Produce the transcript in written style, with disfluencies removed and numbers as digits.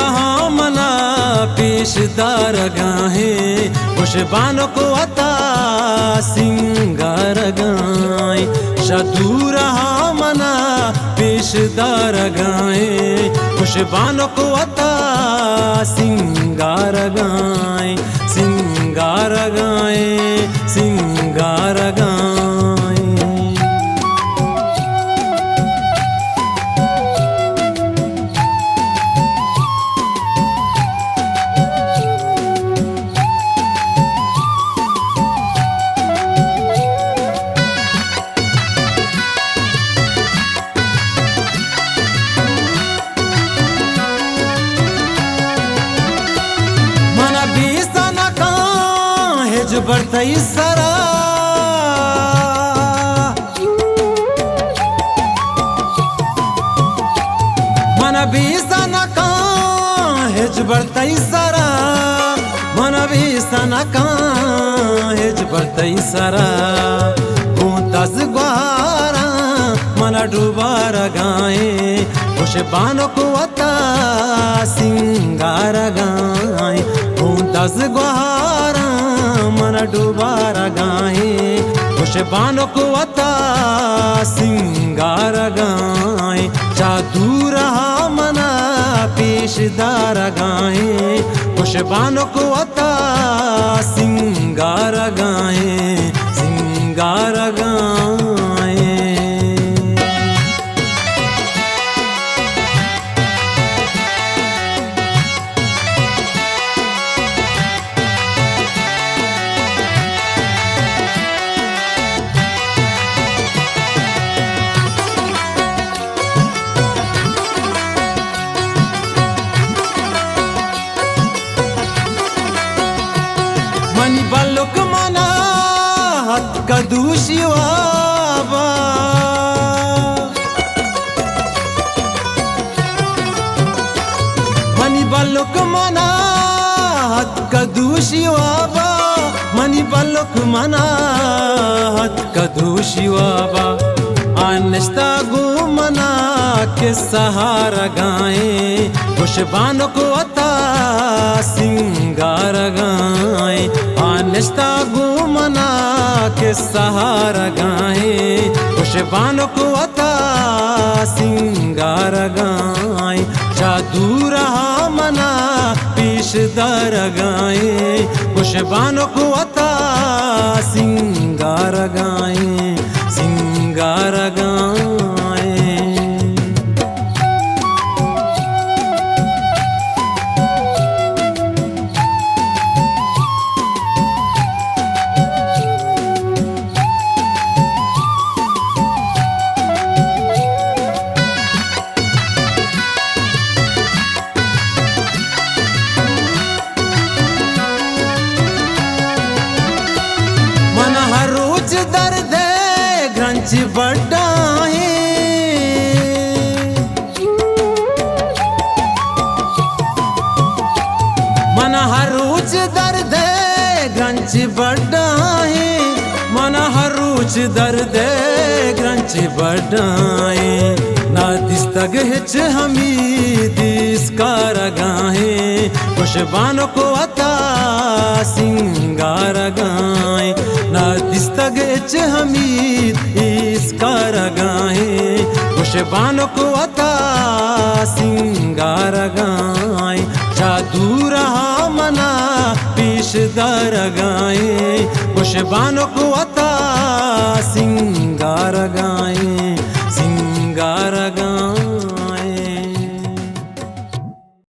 रहा मना पेशदार गाहे खुशबानों को अता सिंगार गाए शादू रहा मना पेशदार गाए खुशबानों को अता सिंगार गाए सिंगार गाए सिंगार गाए बढ़तई सरा मन भी सनका हेज बढ़तई सरा मन भी सनका हेज बढ़तई सरा तस ग्वारा मन डूबार गाए खुशबानों को अता सिंगार गाए तस ग्वारा मन डूबार गाए खुशबानों को अता सिंगार गाए जादू रहा मना पेशदार गाए खुशबानों को अता सिंगार गाए सिंगार गाए मनी बालक मना हाथ का दूषिवाबा मनी बालक मना हाथ का दूषिवाबा मनी बालक मना हाथ का दूषिवाबा अनस्ता गो मना के सहारा गाए खुशबानों को अता सिंगार गाए अनस्ता गो मना के सहारा गाए खुशबानों को अता सिंगार गाए जादू रहा मना पेशदार गाए खुशबानों को अता सिंगार गाए सिंगार गाए मन हर रोज दर्द ग्रंच बड़ा है मन हर रोज दर्द ग्रंच बड़ा है मन हर रोज दर्द ग्रंच बड़ा है ना दिस्तग हिच हमीद इसकार गाए खुशबानों को अता सिंगार गाए ना दिस्तग हिच हमीद इसकार गाए खुशबानों को अता सिंगार गाए जादू रहा मना पेशदार गाए खुशबानों को अता सिंगार गाए सिंगार गाए।